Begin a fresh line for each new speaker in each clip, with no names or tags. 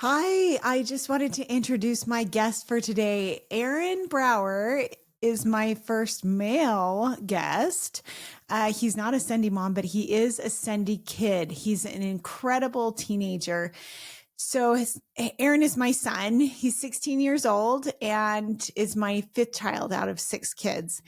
Hi, I just wanted to introduce my guest for today. Aaron Brouwer is my first male guest. He's not a Sendy mom, but he is a Sendy kid. He's an incredible teenager. Aaron is my son. He's 16 years old and is my fifth child out of six kids.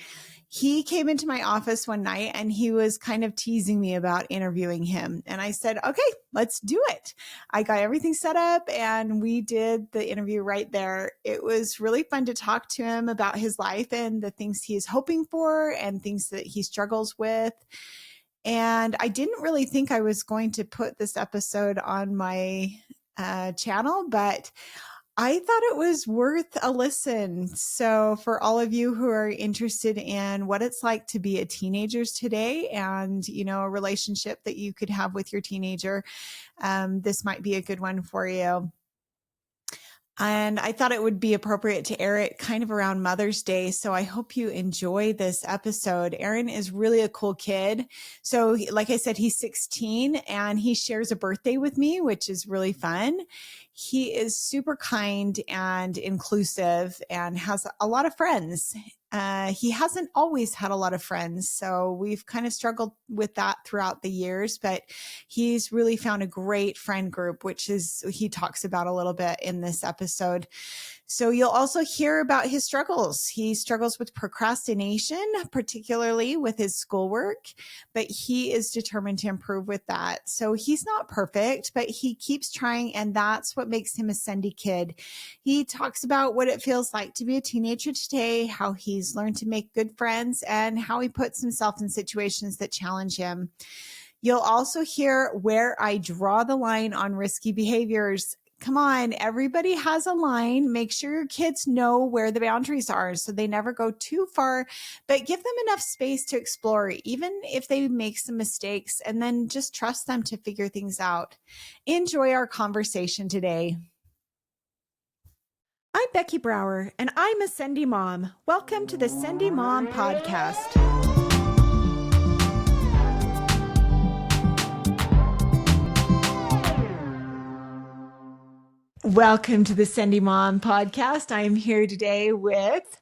He came into my office one night and he was kind of teasing me about interviewing him. And I said, okay, let's do it. I got everything set up and we did the interview right there. It was really fun to talk to him about his life and the things he's hoping for and things that he struggles with. And I didn't really think I was going to put this episode on my channel, but I thought it was worth a listen. So for all of you who are interested in what it's like to be a teenager today and, a relationship that you could have with your teenager, this might be a good one for you. And I thought it would be appropriate to air it kind of around Mother's Day. So I hope you enjoy this episode. Aaron is really a cool kid. So like I said, he's 16 and he shares a birthday with me, which is really fun. He is super kind and inclusive and has a lot of friends. He hasn't always had a lot of friends, so we've kind of struggled with that throughout the years, but he's really found a great friend group, which is he talks about a little bit in this episode. So you'll also hear about his struggles. He struggles with procrastination, particularly with his schoolwork, but he is determined to improve with that. So he's not perfect, but he keeps trying, and that's what makes him a Sendy kid. He talks about what it feels like to be a teenager today, how he's learned to make good friends, and how he puts himself in situations that challenge him. You'll also hear where I draw the line on risky behaviors. Come on, everybody has a line. Make sure your kids know where the boundaries are so they never go too far, but give them enough space to explore, even if they make some mistakes, and then just trust them to figure things out. Enjoy our conversation today. I'm Becky Brouwer, and I'm a Sendy mom. Welcome to the Sendy Mom Podcast. Welcome to the Sendy Mom Podcast. I am here today with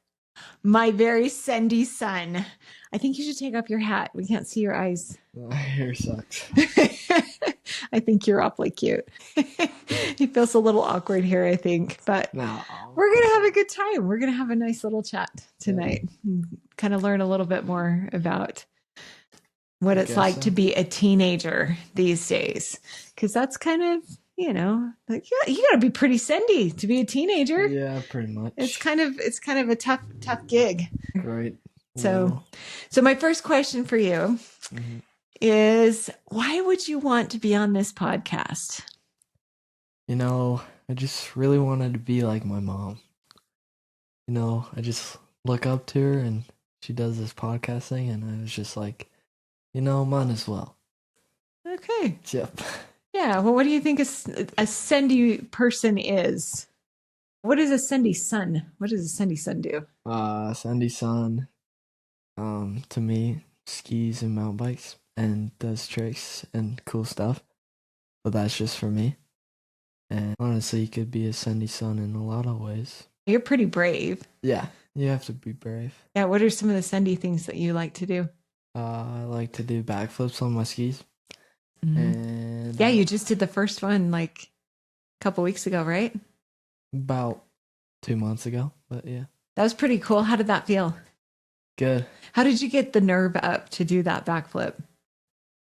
my very Sendy son. I think you should take off your hat. We can't see your eyes.
My hair sucks.
I think you're awfully cute. He feels a little awkward here, I think, but
No.
We're going to have a good time. We're going to have a nice little chat tonight. Yeah. Kind of learn a little bit more about what it's like to be a teenager these days. Because that's kind of, you got to be pretty Sendy to be a teenager.
Yeah, pretty much.
It's kind of a tough gig.
Right.
So my first question for you is, why would you want to be on this podcast?
I just really wanted to be like my mom. I just look up to her and she does this podcast thing and I was just like, might as well.
Okay.
Yep.
Yeah. Well, what do you think a Sendy person is? What is a Sendy Son? What does a Sendy Son do?
Sendy Son, to me, skis and mountain bikes and does tricks and cool stuff. But that's just for me. And honestly, you could be a Sendy Son in a lot of ways.
You're pretty brave.
Yeah, you have to be brave.
Yeah, what are some of the Sendy things that you like to do?
I like to do backflips on my skis.
Mm-hmm.
And
yeah, you just did the first one like a couple weeks ago, right?
About 2 months ago, but yeah.
That was pretty cool. How did that feel?
Good.
How did you get the nerve up to do that backflip?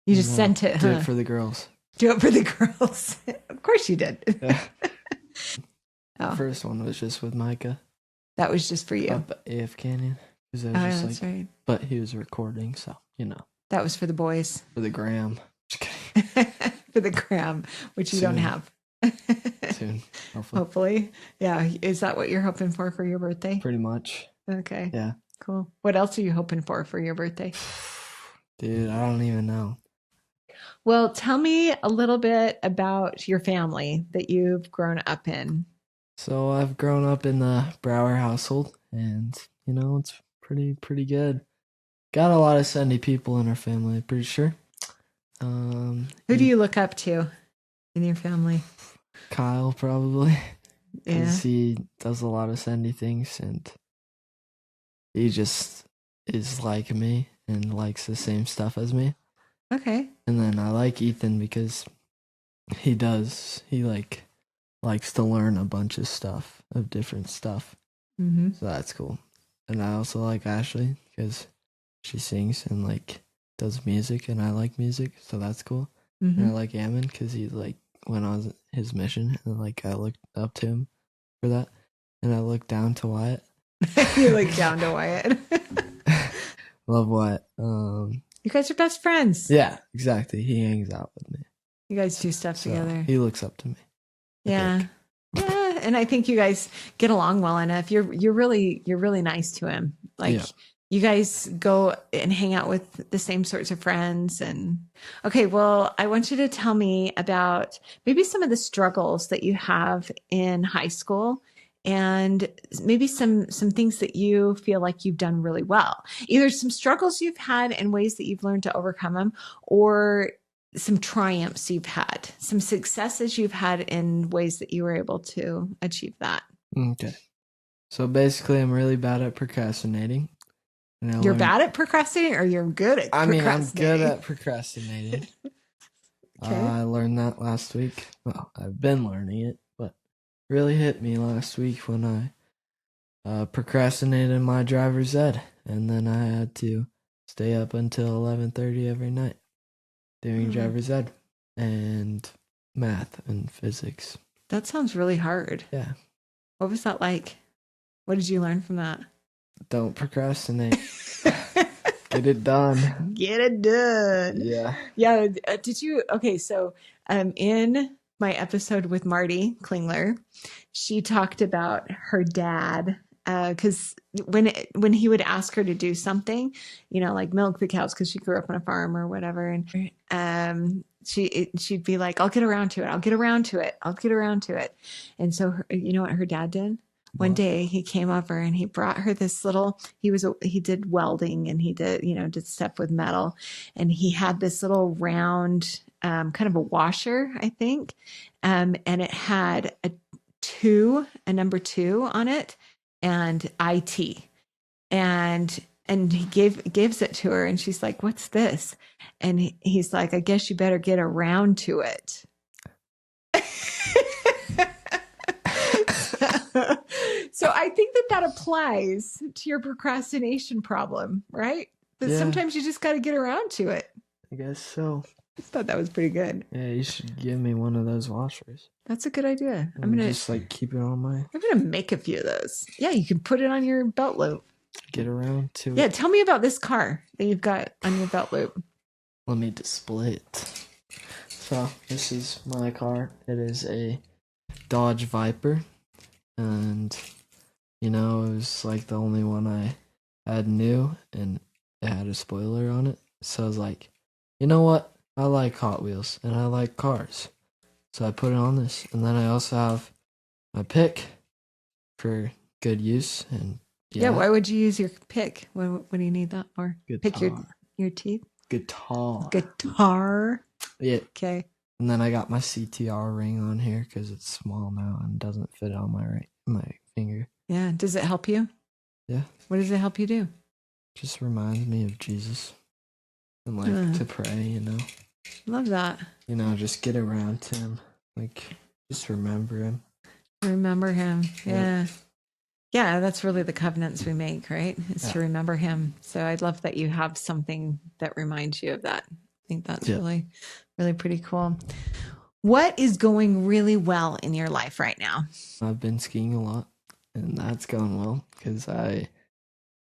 You just sent it,
Do it for the girls.
Do it for the girls. Of course you did.
Yeah.
Oh.
The first one was just with Micah.
That was just for you.
Up AF Canyon. Because it was just
that's right.
But he was recording, so,
That was for the boys.
For the gram. Just kidding.
For the gram, which you don't have.
Soon.
Hopefully. Yeah. Is that what you're hoping for your birthday?
Pretty much.
Okay.
Yeah.
Cool. What else are you hoping for your birthday?
Dude, I don't even know.
Well, tell me a little bit about your family that you've grown up in.
So I've grown up in the Brouwer household, and it's pretty good. Got a lot of Sendy people in our family, pretty sure.
Who do you look up to in your family?
Kyle probably.
Yeah.
Because he does a lot of Sendy things and he just is like me and likes the same stuff as me.
Okay.
And then I like Ethan because he likes to learn a bunch of different stuff.
Mm-hmm.
So that's cool. And I also like Ashley because she sings and like does music and I like music. So that's cool.
Mm-hmm.
And I like Ammon because he like went on his mission and like I looked up to him for that. And I looked down to Wyatt.
You look down to Wyatt.
Love Wyatt.
You guys are best friends.
Yeah, exactly. He hangs out with me.
You guys do stuff together.
He looks up to me.
Yeah. Yeah. And I think you guys get along well enough. You're really nice to him. Like you guys go and hang out with the same sorts of friends. And okay, well, I want you to tell me about maybe some of the struggles that you have in high school and maybe some things that you feel like you've done really well. Either some struggles you've had and ways that you've learned to overcome them, or some triumphs you've had, some successes you've had in ways that you were able to achieve that.
Okay. So basically, I'm really bad at procrastinating.
You're bad at procrastinating, or you're good at procrastinating?
I'm good at procrastinating.
Okay.
I learned that last week. Well, I've been learning it, but really hit me last week when I procrastinated my driver's ed, and then I had to stay up until 11:30 every night doing driver's ed and math and physics.
That sounds really hard.
Yeah.
What was that like? What did you learn from that?
Don't procrastinate. Get it done.
Get it done.
Yeah.
Yeah. Did you? Okay. So, in my episode with Marty Klingler, she talked about her dad. Because when he would ask her to do something, like milk the cows, because she grew up on a farm or whatever, and she'd be like, "I'll get around to it. I'll get around to it. I'll get around to it." And so, you know what her dad did? One day he came over and he brought her this little. He did welding and he did stuff with metal, and he had this little round, kind of a washer, I think, and it had a number 2 on it. And IT, and he gives it to her, and she's like, "What's this?" And he's like, "I guess you better get around to it." So I think that applies to your procrastination problem, right? That sometimes you just got to get around to it.
I guess so.
I thought that was pretty good.
Yeah, you should give me one of those washers.
That's a good idea.
I'm gonna just keep it on my.
I'm gonna make a few of those. Yeah, you can put it on your belt loop.
Get around to it.
Yeah, tell me about this car that you've got on your belt loop.
Let me display it. So this is my car. It is a Dodge Viper, and it was like the only one I had new, and it had a spoiler on it. So I was like, you know what? I like Hot Wheels and I like cars. So I put it on this. And then I also have my pick for good use. And
yeah, why would you use your pick? What do you need that for?
Guitar.
Pick your teeth? Guitar.
Yeah.
Okay.
And then I got my CTR ring on here because it's small now and doesn't fit on my finger.
Yeah. Does it help you?
Yeah.
What does it help you do?
Just reminds me of Jesus. And like to pray,
Love that.
Just get around to him. Like, just remember him.
Remember him. Yeah. Yeah, that's really the covenants we make, right? Is to remember him. So I'd love that you have something that reminds you of that. I think that's really, really pretty cool. What is going really well in your life right now?
I've been skiing a lot, and that's going well because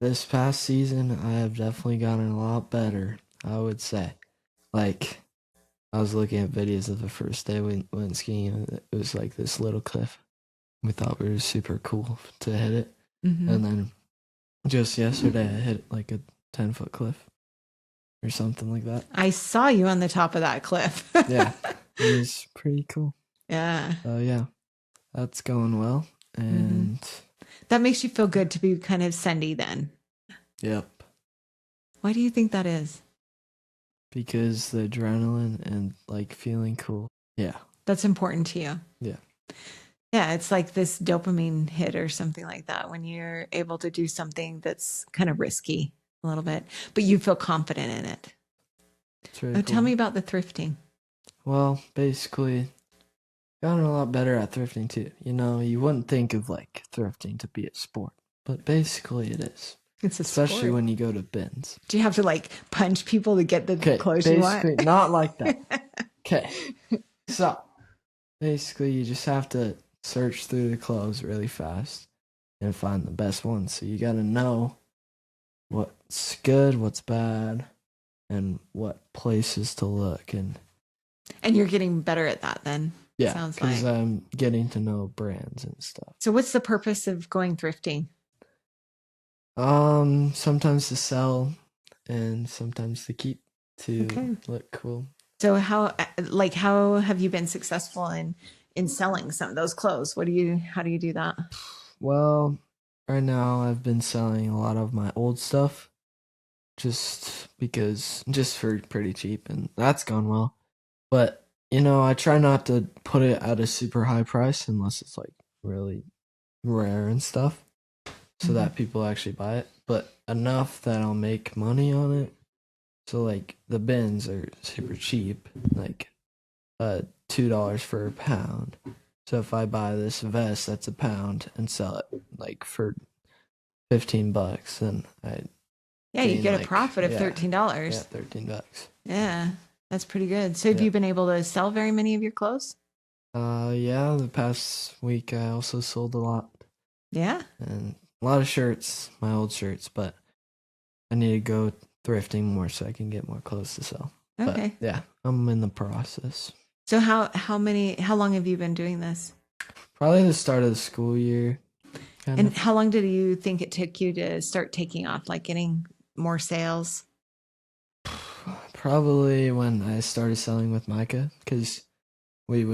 this past season, I have definitely gotten a lot better, I would say. Like, I was looking at videos of the first day we went skiing, and it was like this little cliff. We thought it was super cool to hit it. Mm-hmm. And then just yesterday, I hit like a 10-foot cliff or something like that.
I saw you on the top of that cliff.
Yeah, it was pretty cool.
Yeah.
So, yeah, that's going well. And
that makes you feel good to be kind of Sendy then.
Yep.
Why do you think that is?
Because the adrenaline and like feeling cool. Yeah.
That's important to you.
Yeah.
Yeah, it's like this dopamine hit or something like that when you're able to do something that's kind of risky a little bit, but you feel confident in it.
It's really
Oh, tell
cool.
me about the thrifting.
Well, basically, gotten a lot better at thrifting too. You know, you wouldn't think of like thrifting to be a sport, but basically it is.
It's a
Especially
sport.
when you go to bins.
Do you have to like punch people to get the
Okay,
clothes you want?
basically not like that. Okay, so basically you just have to search through the clothes really fast and find the best ones. So you got to know what's good, what's bad, and what places to look. And
you're getting better at that then.
yeah,
Sounds
because
like.
I'm getting to know brands and stuff.
So what's the purpose of going thrifting?
Sometimes to sell and sometimes to keep to
Okay.
look cool.
So how have you been successful in selling some of those clothes? How do you do that?
Well, right now I've been selling a lot of my old stuff just for pretty cheap, and that's gone well. But, you know, I try not to put it at a super high price unless it's like really rare and stuff so that people actually buy it, but enough that I'll make money on it. So like the bins are super cheap, like $2 for a pound. So if I buy this vest that's a pound and sell it like for $15, then I
You
gain,
get a
like,
profit of
yeah,
$13.
yeah, $13.
Yeah, that's pretty good. So have
Yeah.
you been able to sell very many of your clothes?
Yeah, the past week I also sold a lot
Yeah.
and a lot of shirts, my old shirts, but I need to go thrifting more so I can get more clothes to sell.
Okay.
But yeah, I'm in the process.
So how long have you been doing this?
Probably the start of the school year.
And how long did you think it took you to start taking off, like getting more sales?
Probably when I started selling with Micah, because we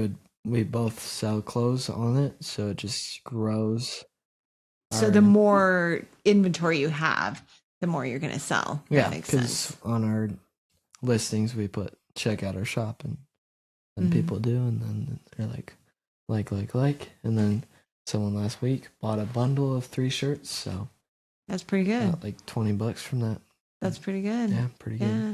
both sell clothes on it, so it just grows.
So the more inventory you have, the more you're going to sell.
Yeah,
That makes
because
sense.
on our listings we put check out our shop, and people do, and then they're like, and then someone last week bought a bundle of 3 shirts, so
That's pretty good.
got like $20 from that.
That's pretty good.
Yeah, pretty good.
Yeah.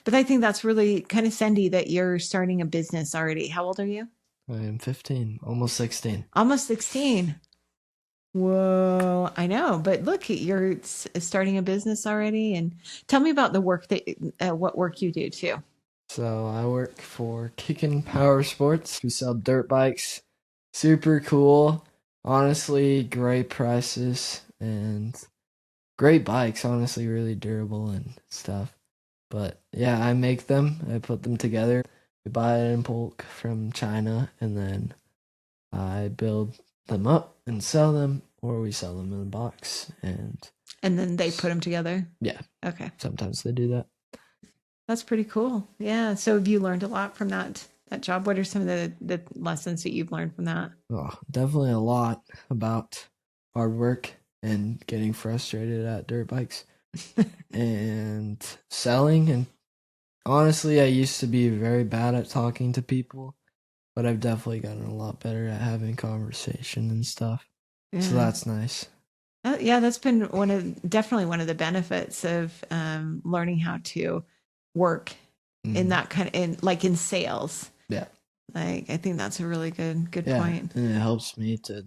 But I think that's really kind of Sendy that you're starting a business already. How old are you?
I am 15, almost 16.
Almost 16. Whoa, I know. But look, you're starting a business already. And tell me about the work what work you do too.
So I work for Kickin' Power Sports. We sell dirt bikes. Super cool. Honestly, great prices and great bikes. Honestly, really durable and stuff. But yeah, I make them. I put them together. We buy it in bulk from China, and then I build them up and sell them, or we sell them in a box. And
then they put them together.
yeah,
Okay.
sometimes they do that.
That's pretty cool. Yeah. So have you learned a lot from that job? What are some of the lessons that you've learned from that?
Oh, definitely a lot about hard work and getting frustrated at dirt bikes and selling. And honestly, I used to be very bad at talking to people, but I've definitely gotten a lot better at having conversation and stuff.
Yeah.
So that's nice.
Yeah, that's been definitely one of the benefits of learning how to work in that kind of in sales.
Yeah.
Like I think that's a really good
Yeah,
point.
and it helps me to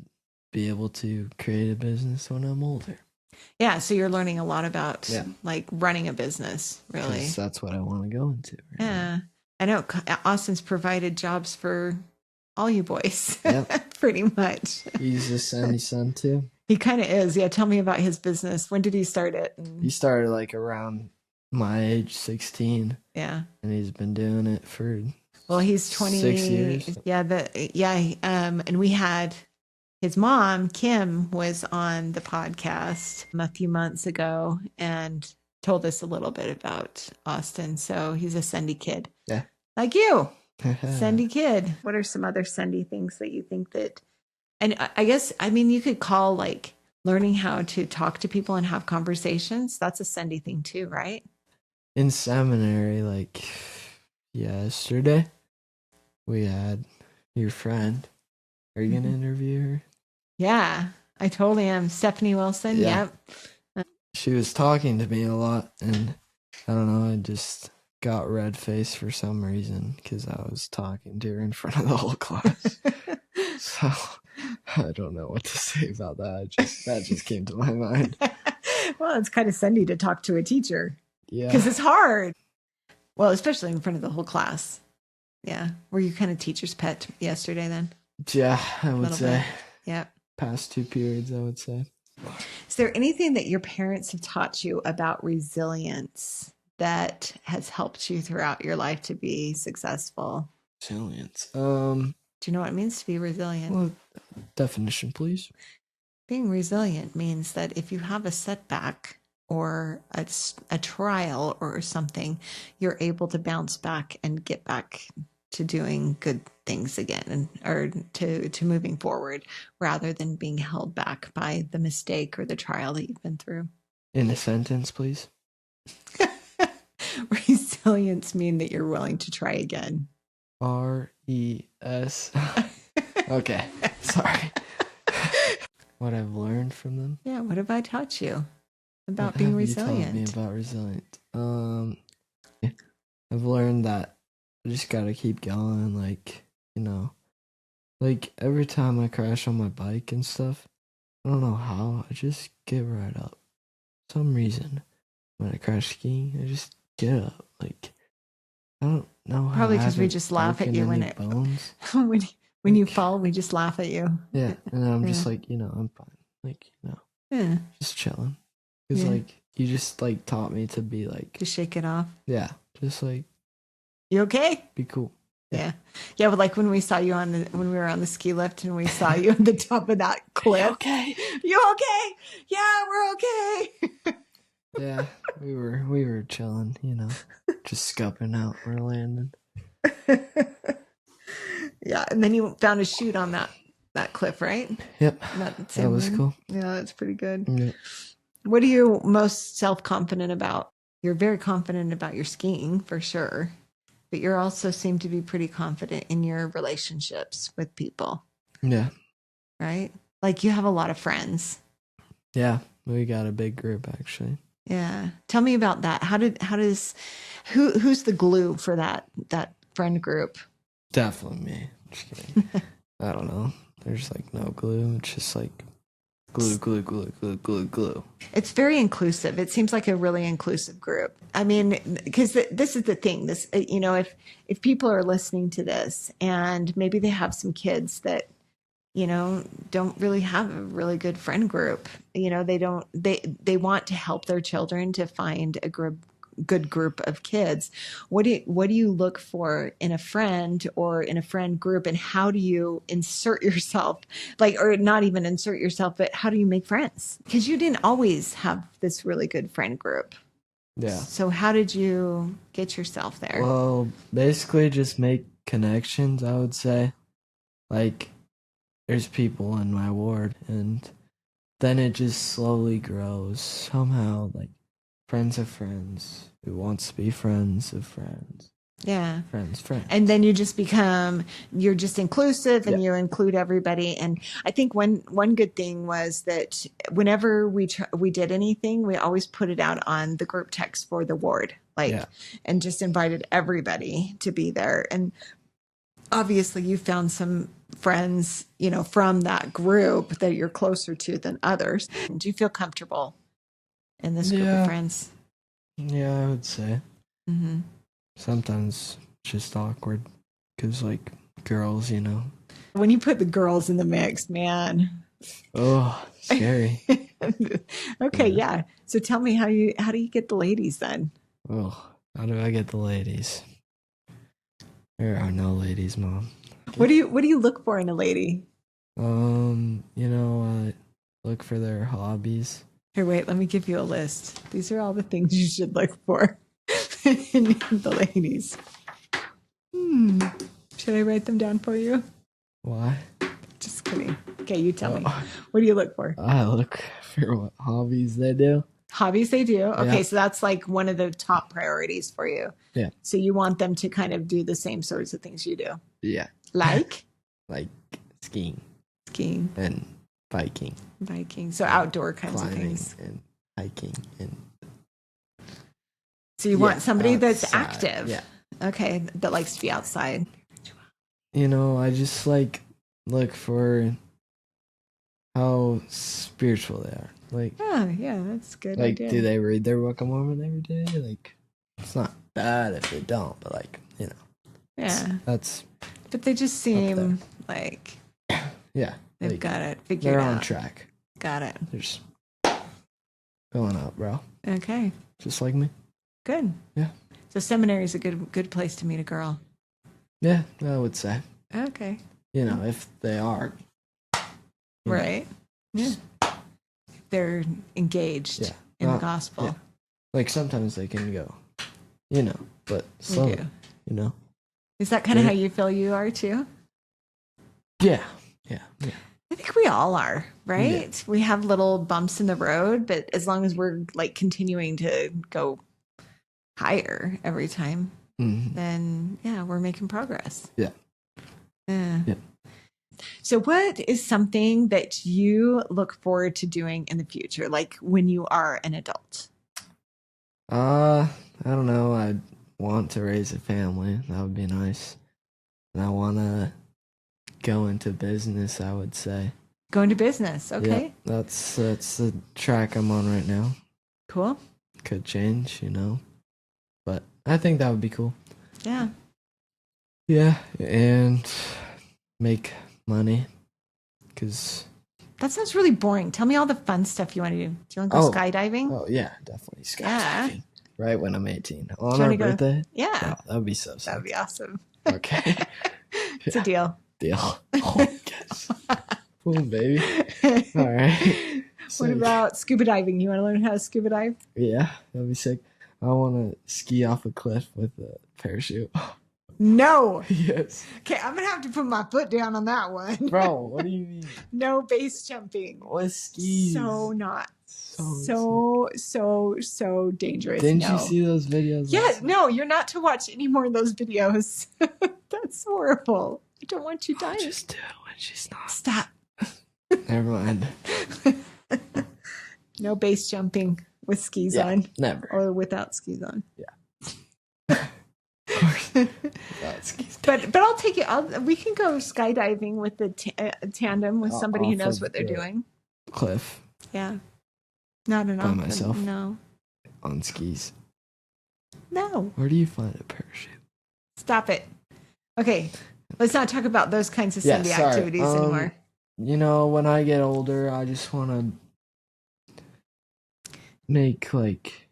be able to create a business when I'm older.
Yeah, so you're learning a lot about like running a business, really.
'Cause that's what I want to go into. Right
Yeah. Now. I know Austin's provided jobs for all you boys.
Yep.
Pretty much.
He's a Sendy Son too.
He kind of is. Yeah, tell me about his business. When did he start it?
He started like around my age, 16.
Yeah.
And he's been doing it for
he's 20
6 years.
Yeah, and we had his mom, Kim, was on the podcast a few months ago and told us a little bit about Austin. So he's a Sendy kid.
Yeah.
Like you. Sendy kid. What are some other Sendy things that you think that, and I guess, I mean, you could call like learning how to talk to people and have conversations. That's a Sendy thing too, right?
In seminary, like yesterday, we had your friend Are you gonna interview her?
Yeah, I totally am. Stephanie Wilson.
Yeah.
Yep.
She was talking to me a lot, and I don't know, I just got red faced for some reason because I was talking to her in front of the whole class. So I don't know what to say about that. That just came to my mind.
Well, it's kind of Sendy to talk to a teacher.
Yeah.
Because it's hard. Well, especially in front of the whole class. Yeah. Were you kind of teacher's pet yesterday then?
Yeah, I would say.
Yeah.
Past 2 periods, I would say.
Is there anything that your parents have taught you about resilience that has helped you throughout your life to be successful?
Resilience.
Do you know what it means to be resilient?
Well, definition, please.
Being resilient means that if you have a setback or a trial or something, you're able to bounce back and get back to doing good things again, or to moving forward, rather than being held back by the mistake or the trial that you've been through.
In a sentence, please.
Resilience mean that you're willing to try again.
RES. Okay, sorry. What I've learned from them?
Yeah, what have I taught you about being resilient?
You taught me about resilient. I've learned that I just gotta keep going, like, you know. Like, every time I crash on my bike and stuff, I don't know how, I just get right up. For some reason, when I crash skiing, I just get up. Like, I don't know how.
Probably because we just laugh at you when it
bones.
when you fall, we just laugh at you.
Yeah, and I'm just like, you know, I'm fine. Like, you know, just chilling. Because, like, you just, like, taught me to be, like...
To shake it off?
Yeah, just, like...
You okay?
Be cool.
Yeah. Yeah, but like when we saw you when we were on the ski lift and we saw you at the top of that cliff.
You okay?
You okay? Yeah, we're okay.
Yeah, we were chilling, you know, just scoping out where we're landing.
Yeah, and then you found a chute on that cliff, right?
Yep. That was cool.
Yeah, that's pretty good.
Yeah.
What are you most self-confident about? You're very confident about your skiing, for sure. But you also seem to be pretty confident in your relationships with people.
Yeah.
Right? Like you have a lot of friends.
Yeah, we got a big group actually.
Yeah. Tell me about that. Who's the glue for that friend group?
Definitely me. Just kidding. I don't know. There's like no glue. It's just like glue.
It's very inclusive. It seems like a really inclusive group. I mean, because this is the thing. This, you know, if people are listening to this and maybe they have some kids that, you know, don't really have a really good friend group. You know, they want to help their children to find a good group of kids. What do you look for in a friend or in a friend group, and how do you insert yourself, or not even insert yourself, but how do you make friends? Because you didn't always have this really good friend group.
Yeah.
So how did you get yourself there?
Well, basically just make connections, I would say. Like, there's people in my ward, and then it just slowly grows somehow, like friends of friends who wants to be friends of friends.
Yeah.
Friends.
And then you're just inclusive and you include everybody. And I think one good thing was that whenever we did anything, we always put it out on the group text for the ward, and just invited everybody to be there. And obviously you found some friends, you know, from that group that you're closer to than others. Do you feel comfortable in this group of friends?
Yeah, I would say.
Mm-hmm.
Sometimes it's just awkward because, like, girls, you know.
When you put the girls in the mix, man.
Oh, scary.
Okay, yeah. So tell me how do you get the ladies then?
Oh, how do I get the ladies? There are no ladies, Mom.
What do you look for in a lady?
You know, look for their hobbies.
Here, wait, let me give you a list. These are all the things you should look for in the ladies. Should I write them down for you?
Why?
Just kidding. Okay, you tell me. What do you look for?
I look for what hobbies they do.
Hobbies they do? Okay,
yeah.
So that's like one of the top priorities for you.
Yeah.
So you want them to kind of do the same sorts of things you do.
Yeah.
Like?
Like skiing
Skiing,
and biking,
biking. So outdoor kinds of
climbing
things.
and hiking and
So you want somebody that's
outside.
active.
Yeah.
Okay, that likes to be outside.
You know, I just like look for how spiritual they are. Like,
Oh, yeah, that's a good
like,
idea.
do they read their Book of Mormon every day? Like, it's not bad if they don't, but like, you know,
Yeah,
that's
but they just seem like
yeah,
they've
like,
got it figured
they're
out.
on track.
Got it.
They're just going out, bro.
Okay,
Just like me.
good.
Yeah.
So seminary is a good place to meet a girl.
Yeah, I would say.
Okay.
You know, if they are.
Right. Yeah. They're engaged in the gospel.
Yeah. Like sometimes they can go, you know, but slowly, you know.
Is that kind of how you feel you are too?
Yeah.
I think we all are, right?
Yeah.
We have little bumps in the road, but as long as we're like continuing to go higher every time, then yeah, we're making progress.
Yeah.
Yeah. So what is something that you look forward to doing in the future, like when you are an adult?
I don't know. I want to raise a family. That would be nice. And I want to go into business, I would say.
Go into business. Okay.
Yeah, that's the track I'm on right now.
Cool.
Could change, you know. But I think that would be cool.
Yeah.
Yeah, and make money. Because
that sounds really boring. Tell me all the fun stuff you want to do. Do you want to go skydiving?
Oh, yeah, definitely. Skydiving. Yeah. Right when I'm 18. On our birthday?
Yeah.
Oh, that would be so sad.
That would be awesome.
Okay.
It's a deal.
Oh, yes. Boom, baby. All right.
What about scuba diving? You want to learn how to scuba dive?
Yeah, that'd be sick. I want to ski off a cliff with a parachute.
No.
Yes.
Okay, I'm going to have to put my foot down on that one.
Bro, what do you mean?
No base jumping.
With skis.
So not.
So
dangerous.
Didn't you see those videos?
Yes. No, you're not to watch any more of those videos. That's horrible. I don't want you dying.
Just do it when she's not.
Stop.
Never mind.
No base jumping with skis on.
Never.
Or without skis on.
Yeah. Of course. Without skis.
But I'll take you. We can go skydiving with the tandem with somebody who knows what they're doing.
Cliff.
Yeah. Not enough.
By myself.
No.
On skis.
No.
Where do you find a parachute?
Stop it. Okay. Let's not talk about those kinds of Sendy activities anymore.
You know, when I get older, I just want to make like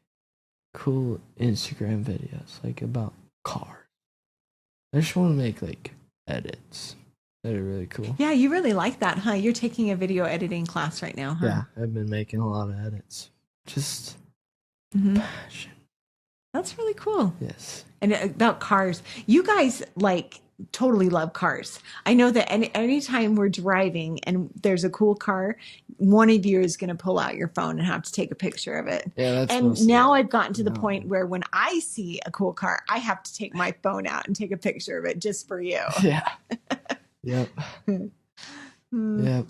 cool Instagram videos, like about cars. I just want to make like edits that are really cool.
Yeah, you really like that, huh? You're taking a video editing class right now, huh?
Yeah, I've been making a lot of edits. Just passion.
That's really cool.
Yes.
And about cars, you guys like totally love cars. I know that anytime we're driving and there's a cool car, one of you is going to pull out your phone and have to take a picture of it.
Yeah, that's
and now I've gotten to the point where when I see a cool car, I have to take my phone out and take a picture of it just for you.
Yeah. Yep. Yep.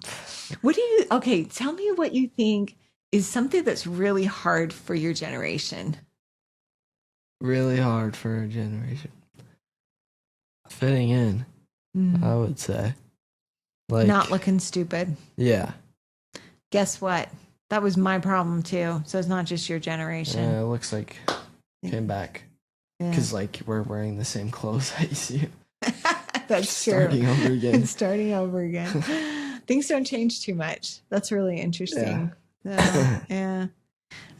What do you, okay, tell me what you think is something that's really hard for your generation.
Really hard for a generation. Fitting in, I would say. Like
not looking stupid.
Yeah.
Guess what? That was my problem too. So it's not just your generation.
Yeah, it looks like came back. Because like we're wearing the same clothes I see.
That's
Starting
true.
over again.
Starting over again. Things don't change too much. That's really interesting. Yeah.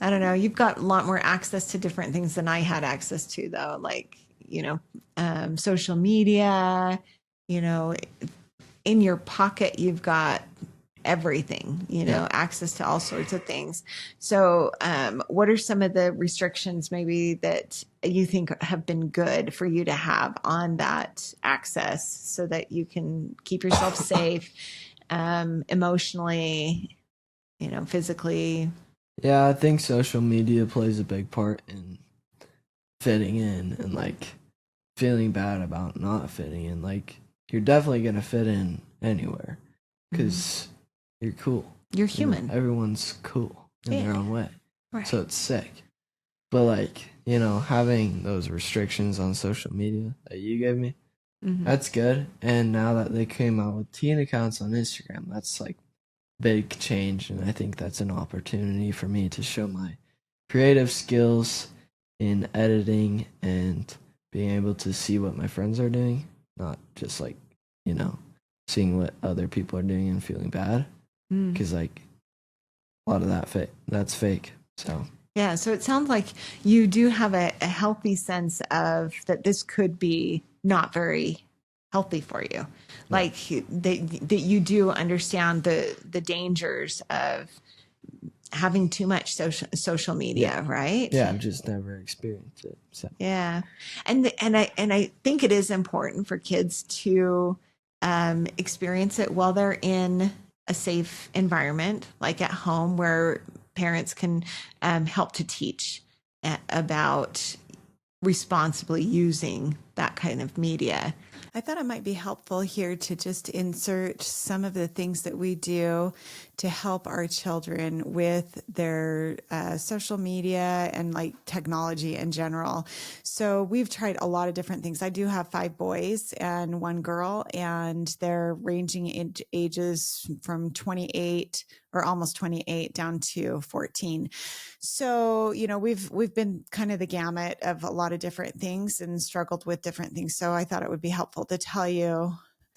I don't know. You've got a lot more access to different things than I had access to, though. Like, you know, social media, you know, in your pocket, you've got everything, you know, access to all sorts of things. So what are some of the restrictions maybe that you think have been good for you to have on that access so that you can keep yourself safe, emotionally, you know, physically?
Yeah, I think social media plays a big part in fitting in and like feeling bad about not fitting in. Like you're definitely going to fit in anywhere because you're cool.
You're
You know,
human.
everyone's cool in their own way.
Right.
So it's sick. But like, you know, having those restrictions on social media that you gave me, that's good. And now that they came out with teen accounts on Instagram, that's like big change. And I think that's an opportunity for me to show my creative skills in editing and being able to see what my friends are doing, not just like, you know, seeing what other people are doing and feeling bad. Because like a lot of that's fake. So
Yeah, so it sounds like you do have a healthy sense of that this could be not very healthy for you. Like that you do understand the dangers of having too much social media, right?
yeah, I've just never experienced it. So
Yeah. And I think it is important for kids to experience it while they're in a safe environment, like at home, where parents can help to teach about responsibly using that kind of media. I thought it might be helpful here to just insert some of the things that we do to help our children with their social media and like technology in general. So we've tried a lot of different things. I do have 5 boys and 1 girl, and they're ranging in ages from 28 or almost 28 down to 14. So, you know, we've been kind of the gamut of a lot of different things and struggled with different things. So I thought it would be helpful to tell you.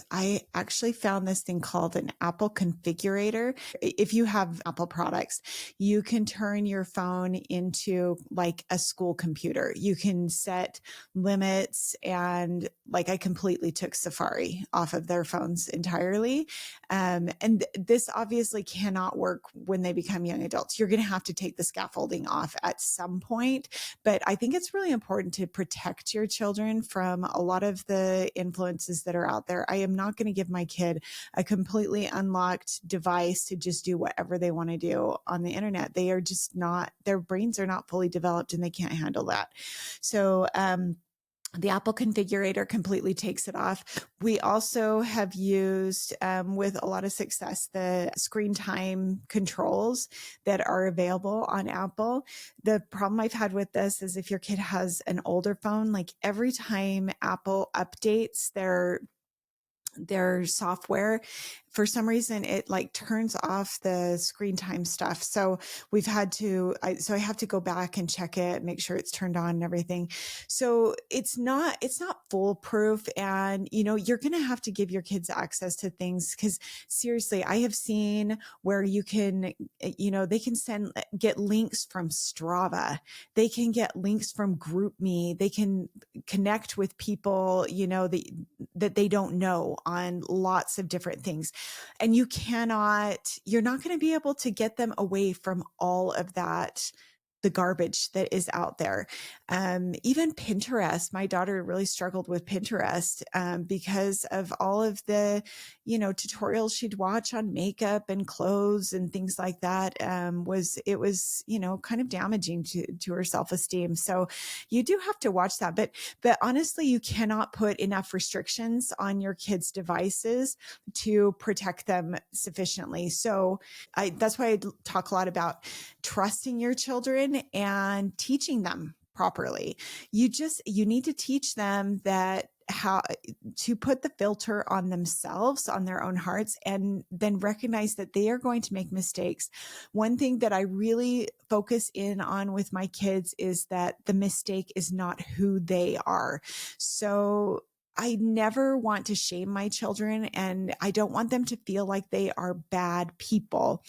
I actually found this thing called an Apple configurator. If you have Apple products, you can turn your phone into like a school computer. You can set limits, and like I completely took Safari off of their phones entirely. And this obviously cannot work when they become young adults. You're going to have to take the scaffolding off at some point. But I think it's really important to protect your children from a lot of the influences that are out there. I am not going to give my kid a completely unlocked device to just do whatever they want to do on the internet. They are just not, their brains are not fully developed and they can't handle that. So, the Apple configurator completely takes it off. We also have used with a lot of success the Screentime controls that are available on Apple. The problem I've had with this is if your kid has an older phone, like every time Apple updates their software, for some reason it like turns off the screen time stuff. So we've had to, I have to go back and check it, make sure it's turned on and everything. So it's not foolproof. And, you know, you're going to have to give your kids access to things because seriously, I have seen where you can, you know, they can get links from Strava. They can get links from GroupMe. They can connect with people, you know, that they don't know on lots of different things. And you're not going to be able to get them away from all of that, the garbage that is out there. Even Pinterest, my daughter really struggled with Pinterest because of all of the, you know, tutorials she'd watch on makeup and clothes and things like that. It was, you know, kind of damaging to her self-esteem. So you do have to watch that. But honestly, you cannot put enough restrictions on your kids' devices to protect them sufficiently. So that's why I talk a lot about trusting your children and teaching them properly. You need to teach them that how to put the filter on themselves, on their own hearts, and then recognize that they are going to make mistakes. One thing that I really focus in on with my kids is that the mistake is not who they are. So I never want to shame my children, and I don't want them to feel like they are bad people.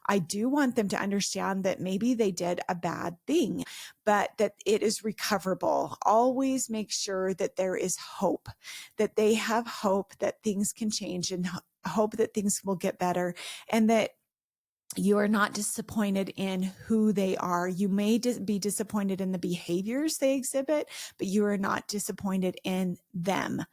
I do want them to understand that maybe they did a bad thing, but that it is recoverable. Always make sure that there is hope, that they have hope that things can change and hope that things will get better, and that you are not disappointed in who they are. You may be disappointed in the behaviors they exhibit, but you are not disappointed in them.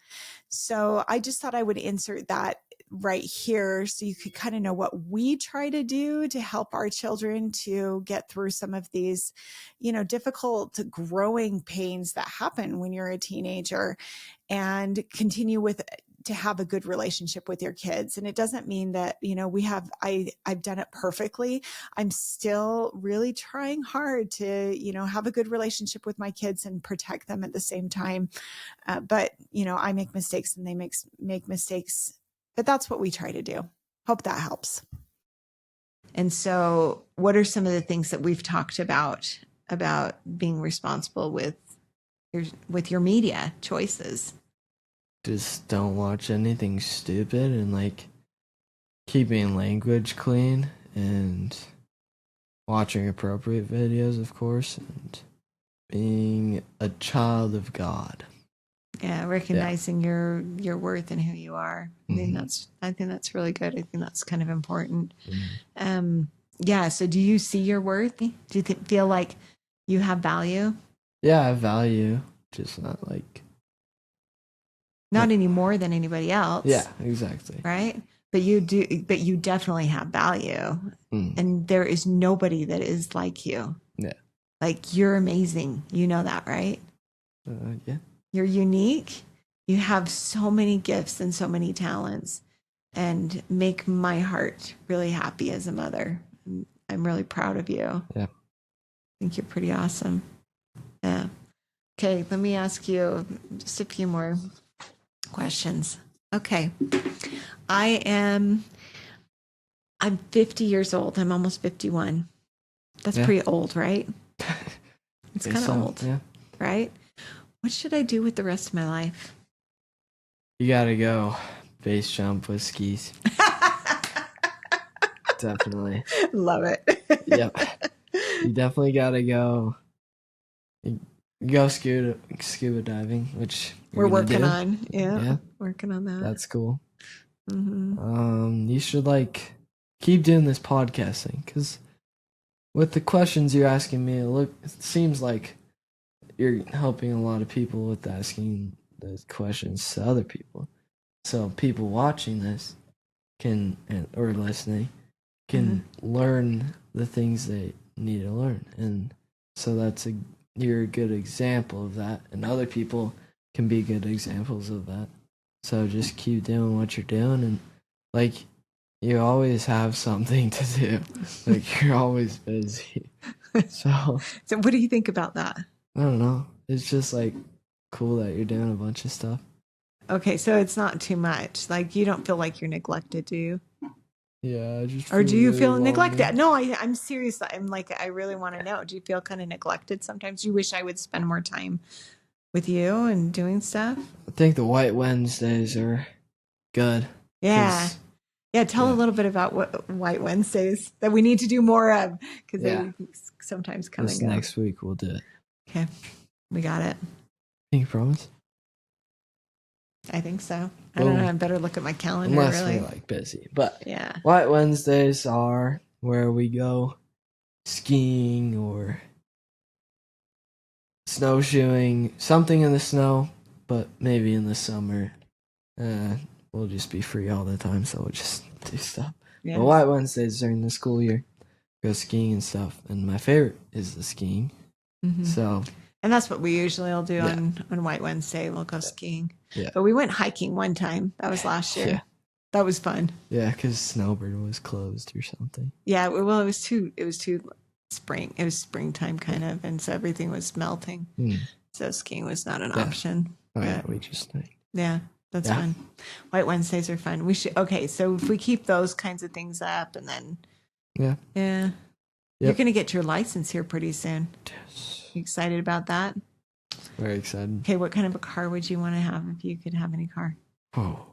So I just thought I would insert that right here so you could kind of know what we try to do to help our children to get through some of these, you know, difficult growing pains that happen when you're a teenager, and continue with to have a good relationship with your kids. And it doesn't mean that, I've done it perfectly. I'm still really trying hard to, have a good relationship with my kids and protect them at the same time. But I make mistakes and they make mistakes, but that's what we try to do. Hope that helps.
And so what are some of the things that we've talked about being responsible with your media choices?
Just don't watch anything stupid, and like keeping language clean and watching appropriate videos, of course, and being a child of God.
Yeah, recognizing your worth and who you are. I think that's really good. I think that's kind of important. Yeah. So, do you see your worth? Do you feel like you have value?
Yeah, I have value, just not
any more than anybody else.
Yeah, exactly.
Right. But you definitely have value, and there is nobody that is like you.
Yeah.
Like, you're amazing. You know that, right?
Yeah.
You're unique. You have so many gifts and so many talents, and make my heart really happy as a mother. I'm really proud of you.
Yeah.
I think you're pretty awesome. Yeah. Okay, let me ask you just a few more questions. Okay. I'm 50 years old. I'm almost 51. That's pretty old, right? It's kind of old, right? What should I do with the rest of my life?
You gotta go base jump with skis. Definitely.
Love it.
Yep. You definitely gotta go scuba diving, which
we're working on. Yeah. Working on that.
That's cool. You should keep doing this podcasting, because with the questions you're asking me, it seems like you're helping a lot of people with asking those questions to other people. So people watching this or listening can learn the things they need to learn. And so you're a good example of that. And other people can be good examples of that. So just keep doing what you're doing. And you always have something to do. You're always busy. So
what do you think about that?
I don't know. It's just cool that you're doing a bunch of stuff.
Okay, so it's not too much. You don't feel like you're neglected, do you?
Yeah, I just.
Or do you feel neglected? No, I'm serious. I really want to know. Do you feel kind of neglected sometimes? You wish I would spend more time with you and doing stuff?
I think the White Wednesdays are good.
Yeah. Yeah, tell a little bit about what White Wednesdays that we need to do more of, because they sometimes come and go.
Next week we'll do it.
Okay, we got it.
Can you promise?
I think so. I don't know. I better look at my calendar.
Unless
really.
we're busy, but
yeah.
White Wednesdays are where we go skiing or snowshoeing, something in the snow, but maybe in the summer. We'll just be free all the time, so we'll just do stuff. Yeah. But White Wednesdays during the school year, go skiing and stuff. And my favorite is the skiing. So,
and that's what we usually will do on White Wednesday. We'll go skiing.
Yeah.
But we went hiking one time. That was last year. Yeah. That was fun.
Yeah, because Snowbird was closed or something.
Yeah, well, it was too spring. It was springtime kind of, and so everything was melting. So skiing was not an option.
Oh, yeah, we just
yeah. That's fun. White Wednesdays are fun. We should. Okay, so if we keep those kinds of things up, and then you're going to get your license here pretty soon.
Yes.
You excited about that?
Very excited.
Okay, what kind of a car would you want to have if you could have any car?
Oh.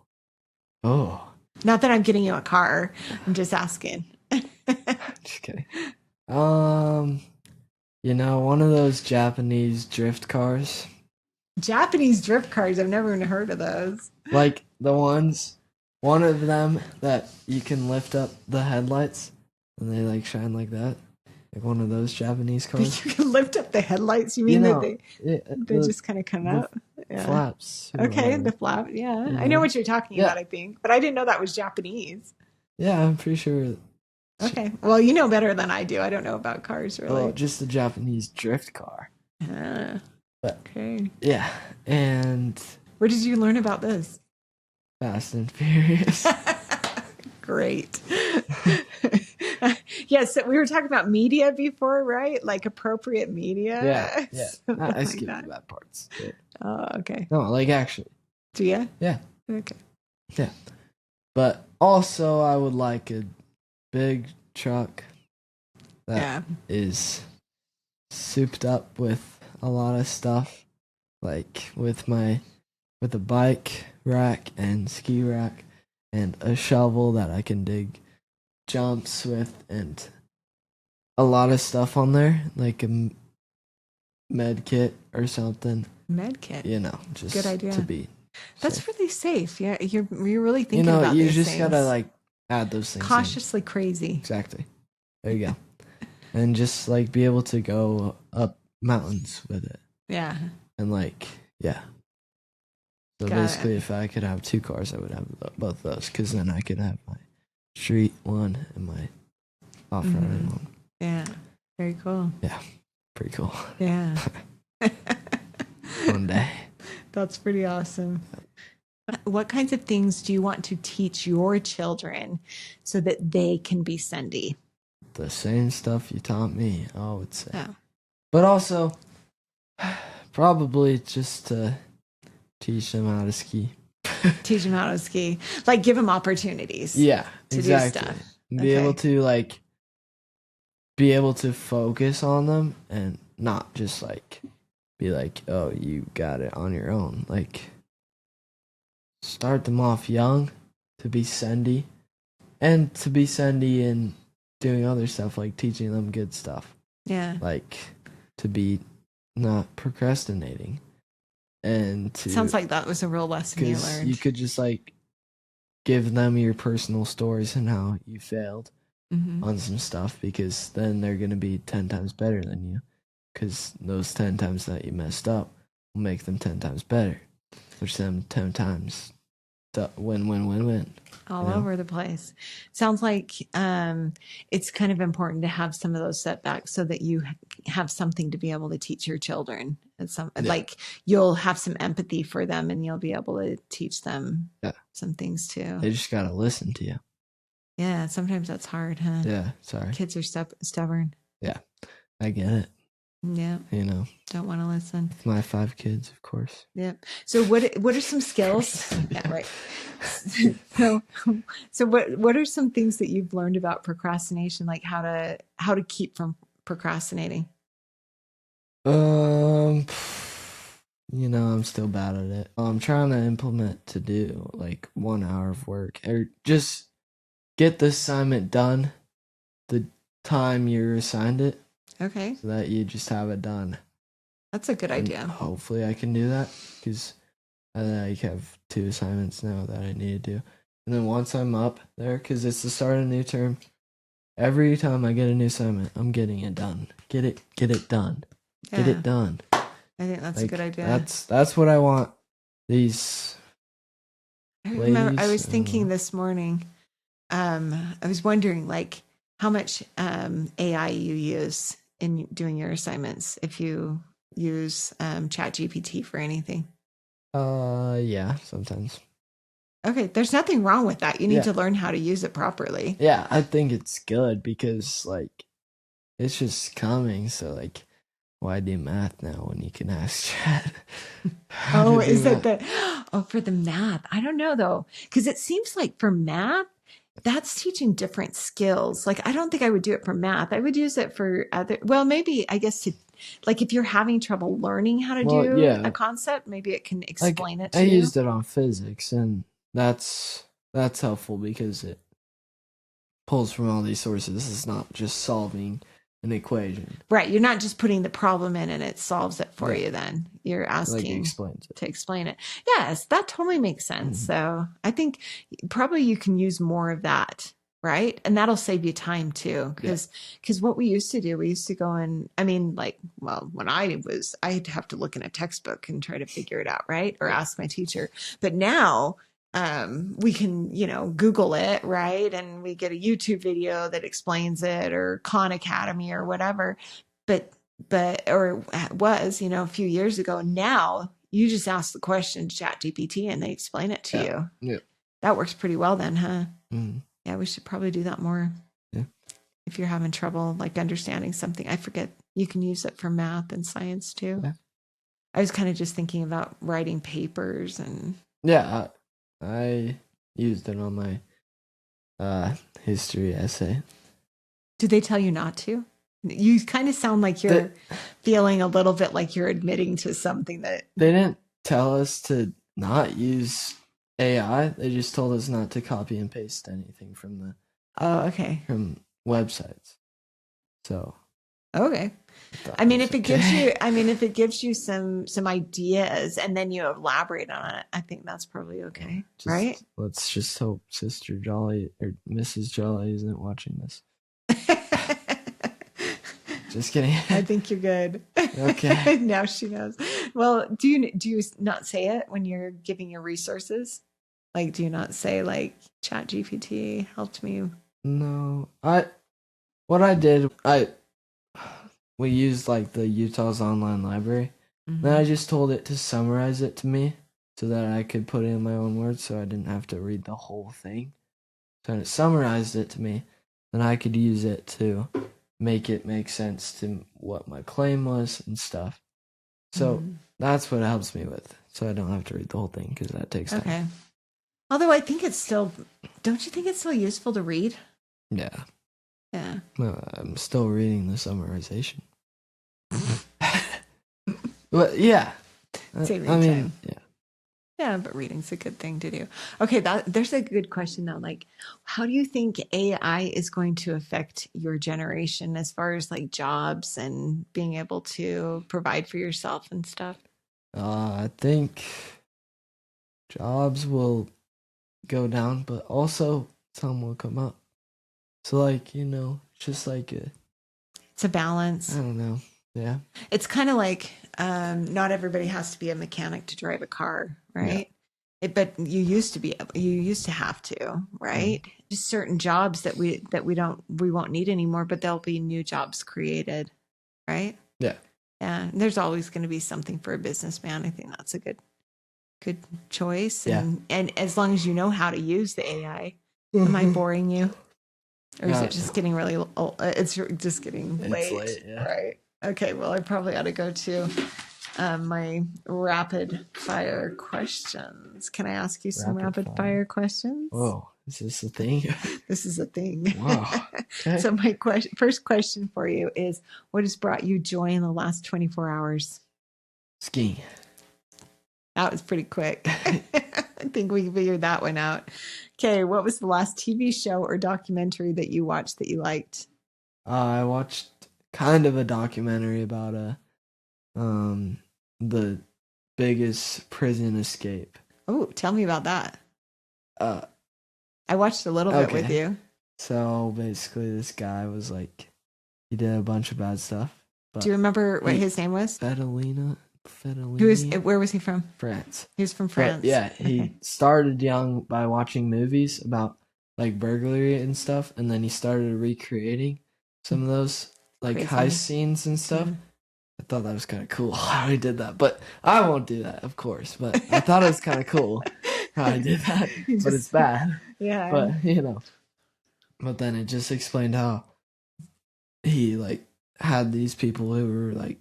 Not that I'm getting you a car. I'm just asking.
Just kidding. One of those Japanese drift cars.
Japanese drift cars. I've never even heard of those.
One of them that you can lift up the headlights and they shine like that. Like one of those Japanese cars.
You can lift up the headlights? You mean that they just kind of come out? Yeah.
Flaps.
Okay, the flap. Yeah. I know what you're talking about, I think. But I didn't know that was Japanese.
Yeah, I'm pretty sure.
Okay. Well, you know better than I do. I don't know about cars, really.
Well, just a Japanese drift car.
Okay.
Yeah. And
where did you learn about this?
Fast and Furious.
Great. Yes, we were talking about media before, right? Like appropriate media.
Yeah.
Something
I
like
skipped
that.
the bad parts. Yeah.
Oh, okay.
No, like actually.
Do you?
Yeah.
Okay.
Yeah. But also, I would like a big truck that is souped up with a lot of stuff, like with a bike rack and ski rack and a shovel that I can dig jumps with, and a lot of stuff on there, like a med kit or something.
Med kit.
Just
Good idea.
to be
That's
safe.
really safe. Yeah, you're really thinking about
you
these
just
things.
gotta like add those things in.
Cautiously crazy.
Exactly. There you go. And just like be able to go up mountains with it.
Yeah.
And like, yeah. So
Got
basically,
it.
if I could have 2 cars, I would have both those, because then I could have my street one and my off-roading one.
Yeah. Very cool.
Yeah. Pretty cool.
Yeah.
One day.
That's pretty awesome. What kinds of things do you want to teach your children so that they can be Sendy?
The same stuff you taught me, I would say.
Yeah.
But also, probably just to teach them how to ski.
Teach them how to ski. Like give them opportunities.
Yeah,
to
exactly.
do stuff.
Be able to like be able to focus on them and not just like be like, oh, you got it on your own. Like start them off young to be Sendy, and to be Sendy in doing other stuff, like teaching them good stuff.
Yeah.
Like to be not procrastinating. And to,
Sounds like that was a real lesson you learned.
you could just like give them your personal stories and how you failed on some stuff, because then they're going to be 10 times better than you, because those 10 times that you messed up will make them 10 times better, which them 10 times win.
All over the place. Sounds like it's kind of important to have some of those setbacks so that you have something to be able to teach your children. Like you'll have some empathy for them, and you'll be able to teach them some things too.
They just got to listen to you.
Yeah, sometimes that's hard, huh?
Yeah, sorry.
Kids are stubborn.
Yeah, I get it.
Yeah. Don't want to listen.
My 5 kids, of course.
Yep. So what are some skills? Yeah, right. So what are some things that you've learned about procrastination, like how to keep from procrastinating?
I'm still bad at it. I'm trying to implement to do like 1 hour of work, or just get the assignment done the time you're assigned it.
Okay.
So that you just have it done.
That's a good idea.
Hopefully I can do that, because I have 2 assignments now that I need to do. And then once I'm up there, because it's the start of a new term, every time I get a new assignment, I'm getting it done. Get it done. Get it done.
I think that's a good idea.
That's what I want these
I remember
ladies,
I was thinking this morning, I was wondering like how much AI you use in doing your assignments, if you use ChatGPT for anything.
Yeah, sometimes.
Okay, there's nothing wrong with that. You need to learn how to use it properly.
Yeah, I think it's good, because like it's just coming, so like why do math now when you can ask Chat?
Oh, is it for the math? I don't know though, because it seems like for math, that's teaching different skills. Like, I don't think I would do it for math. I would use it for maybe I guess to, like, if you're having trouble learning how to do a concept, maybe it can explain it to you.
I used it on physics, and that's helpful because it pulls from all these sources. It's not just solving an equation.
Right. You're not just putting the problem in and it solves it for you then. You're asking to explain it. Yes, that totally makes sense. So I think probably you can use more of that, right? And that'll save you time too. Because what we used to do, we used to go in, when I'd have to look in a textbook and try to figure it out, right? Or ask my teacher. But now we can, Google it, right? And we get a YouTube video that explains it, or Khan Academy or whatever. But it was, a few years ago. Now you just ask the question to ChatGPT and they explain it to you.
Yeah.
That works pretty well then, huh?
Mm.
Yeah, we should probably do that more.
Yeah.
If you're having trouble like understanding something, I forget you can use it for math and science too.
Yeah.
I was kind of just thinking about writing papers and
Yeah, I used it on my history essay.
did they tell you not to? You kind of sound like you're feeling a little bit like you're admitting to something that
They didn't tell us to not use AI. They just told us not to copy and paste anything from
okay.
from websites. So
Okay. I mean, if it gives you some ideas and then you elaborate on it, I think that's probably okay, right?
Let's just hope Sister Jolly or Mrs. Jolly isn't watching this. Just kidding.
I think you're good.
Okay.
Now she knows. Well, do you not say it when you're giving your resources? Like, do you not say like ChatGPT helped me?
No, we used like the Utah's online library.
Mm-hmm.
Then I just told it to summarize it to me so that I could put it in my own words so I didn't have to read the whole thing. So when it summarized it to me, then I could use it to make it make sense to what my claim was and stuff. So that's what it helps me with. So I don't have to read the whole thing because that takes time.
Okay. Although I think don't you think it's still useful to read?
Yeah.
Yeah.
Well, I'm still reading the summarization. But yeah.
Saving
I mean,
time.
yeah.
Yeah, but reading's a good thing to do. Okay, there's a good question though. Like, how do you think AI is going to affect your generation as far as like jobs and being able to provide for yourself and stuff?
I think jobs will go down, but also some will come up. So like, just like
It's a balance.
I don't know. Yeah.
It's kind of like not everybody has to be a mechanic to drive a car, right? Yeah. But you used to have to, right? Mm-hmm. Just certain jobs that we won't need anymore, but there'll be new jobs created, right?
Yeah.
Yeah. And there's always going to be something for a businessman. I think that's a good choice. And as long as you know how to use the AI, am I boring you? Or is it just getting really old? It's just getting late. It's late, yeah. Right. Okay, well, I probably ought to go to my rapid fire questions. Can I ask you some rapid fire questions?
Whoa, is this a thing?
This is a thing.
Wow. Okay.
So my first question for you is, what has brought you joy in the last 24 hours?
Skiing.
That was pretty quick. I think we figured that one out. Okay, what was the last TV show or documentary that you watched that you liked?
I watched kind of a documentary about the biggest prison escape.
Oh, tell me about that. I watched a little bit with you.
So basically this guy was like, he did a bunch of bad stuff.
Do you remember what his name was?
Fedalina.
Where was he from?
France.
He was from France.
But yeah, he started young by watching movies about like burglary and stuff, and then he started recreating some of those like heist scenes and stuff. Mm-hmm. I thought that was kind of cool how he did that, but I won't do that, of course. But I thought it was kind of cool how he did that, but it's bad.
Yeah.
But but then it just explained how he like had these people who were like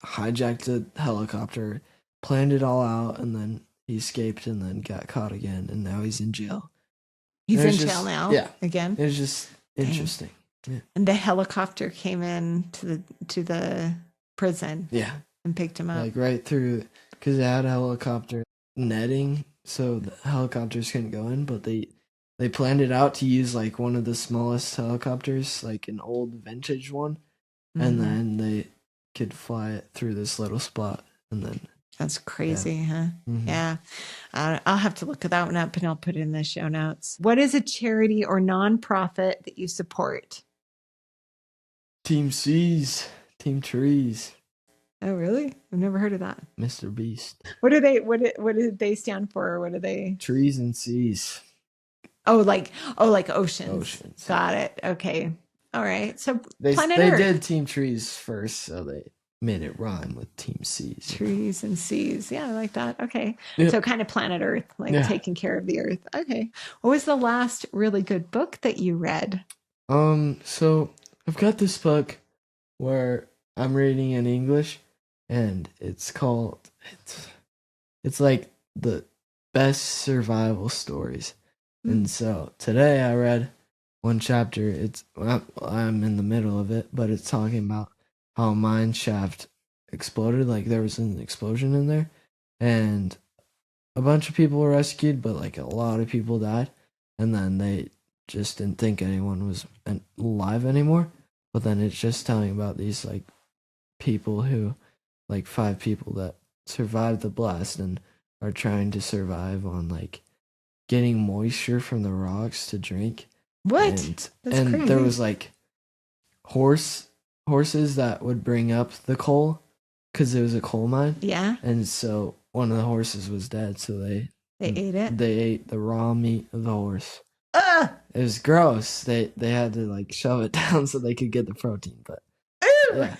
hijacked a helicopter, planned it all out, and then he escaped and then got caught again, and now he's in jail.
He's in jail now?
Yeah.
Again?
It was just interesting. Yeah.
And the helicopter came in to the prison.
Yeah.
And picked him up.
Like right through, because they had a helicopter netting, so the helicopters couldn't go in, but they planned it out to use like one of the smallest helicopters, like an old vintage one, and then they could fly it through this little spot, and then
that's crazy, huh? Mm-hmm. Yeah. I'll have to look that one up and I'll put it in the show notes. What is a charity or nonprofit that you support?
Team Seas, Team Trees.
Oh, really? I've never heard of that.
Mr. Beast.
What do they stand for? What are they?
Trees and seas.
Oh, like oceans.
Oceans.
Got it. Okay. All right. So
they
Planet Earth.
did Team Trees first, so they made it rhyme with Team C's.
Trees and seas. Yeah, I like that. Okay.
Yep.
So kind of planet Earth, like
Yeah.
taking care of the Earth. Okay. What was the last really good book that you read?
So I've got this book where I'm reading in English, and it's called it's like the best survival stories. And so today I read one chapter. I'm in the middle of it, but it's talking about how a mine shaft exploded. Like there was an explosion in there, and a bunch of people were rescued, but like a lot of people died, and then they just didn't think anyone was alive anymore. But then it's just telling about these like people who, like 5 people that survived the blast and are trying to survive on like getting moisture from the rocks to drink.
What?
And
crazy.
there was like horses that would bring up the coal because it was a coal mine.
Yeah.
And so one of the horses was dead, so they
ate it.
They ate the raw meat of the horse.
Ugh!
It was gross. They had to like shove it down so they could get the protein. But yeah,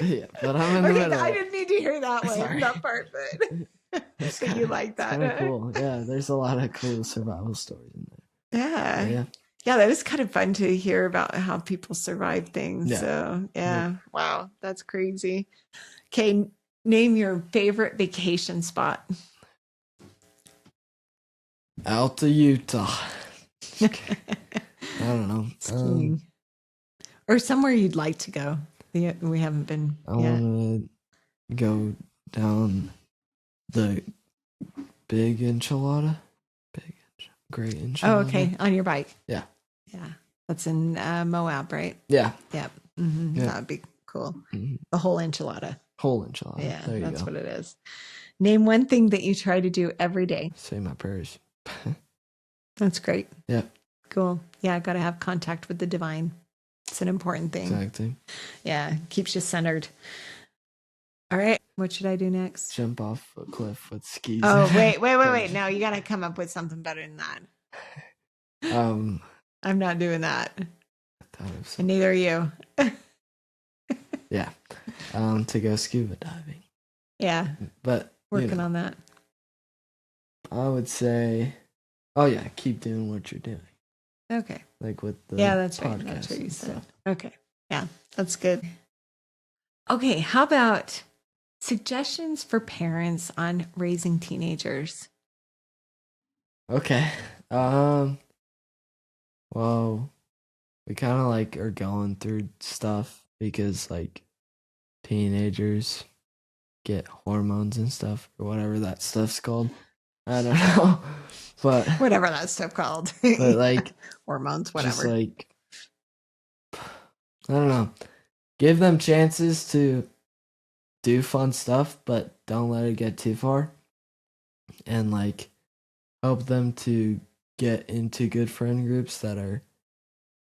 yeah. But I'm in the middle.
I didn't need to hear that one,
Sorry.
that part, but but you like that.
Kind of cool. Yeah, there's a lot of cool survival stories in there.
Yeah. Yeah, that is kind of fun to hear about how people survive things.
Yeah.
So, yeah. Wow, that's crazy. Okay, name your favorite vacation spot.
Out to Utah. I don't know.
Skiing. Or somewhere you'd like to go. We haven't been
I
yet.
want to go down the big enchilada. Great enchilada.
Oh, okay. On your bike.
Yeah.
Yeah. That's in Moab, right?
Yeah.
Yep. Mm-hmm.
Yeah.
That would be cool.
Mm-hmm.
The whole enchilada.
Whole enchilada.
Yeah,
There you
that's
go.
what it is. Name one thing that you try to do every day.
Say my prayers.
That's great.
Yeah.
Cool. Yeah, got to have contact with the divine. It's an important thing.
Exactly.
Yeah, keeps you centered. All right. What should I do next?
Jump off a cliff with skis.
Oh, wait. No, you got to come up with something better than that. I'm not doing that. And neither are you.
Yeah. To go scuba diving.
Yeah.
But
Working on that.
I would say, oh yeah, keep doing what you're doing.
Okay.
Like with the
that's
podcast
right. That's what you
and
said.
stuff.
Okay. Yeah, that's good. Okay, how about suggestions for parents on raising teenagers?
Okay. Well, we kind of like are going through stuff because like teenagers get hormones and stuff or whatever that stuff's called. I don't know. But
Whatever that stuff called.
but like
hormones, whatever.
just like I don't know. Give them chances to do fun stuff, but don't let it get too far. And like help them to get into good friend groups that are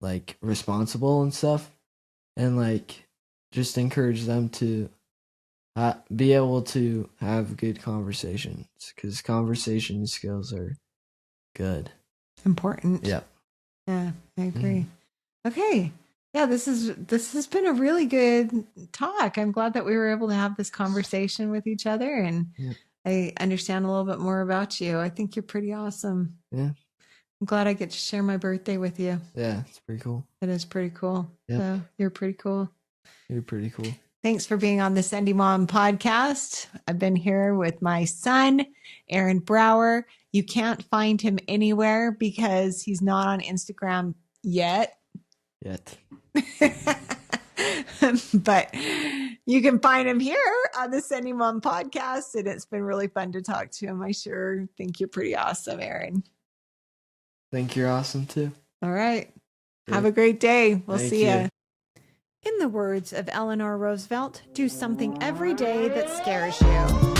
like responsible and stuff. And like just encourage them to be able to have good conversations because conversation skills are good.
Important.
Yep.
Yeah, I agree. Okay. Yeah, this has been a really good talk. I'm glad that we were able to have this conversation with each other, and I understand a little bit more about you. I think you're pretty awesome.
Yeah.
I'm glad I get to share my birthday with you.
Yeah, it's pretty cool.
It is pretty cool.
Yep.
So you're pretty cool.
You're pretty cool.
Thanks for being on the Sendy Mom podcast. I've been here with my son, Aaron Brouwer. You can't find him anywhere because he's not on Instagram yet. But you can find him here on the Sendy Mom podcast, and it's been really fun to talk to him. I sure think you're pretty awesome, Aaron.
Think you're awesome too.
All right.
Yeah.
Have a great day. We'll
Thank
see
you.
you.
In the words of Eleanor Roosevelt, do something every day that scares you.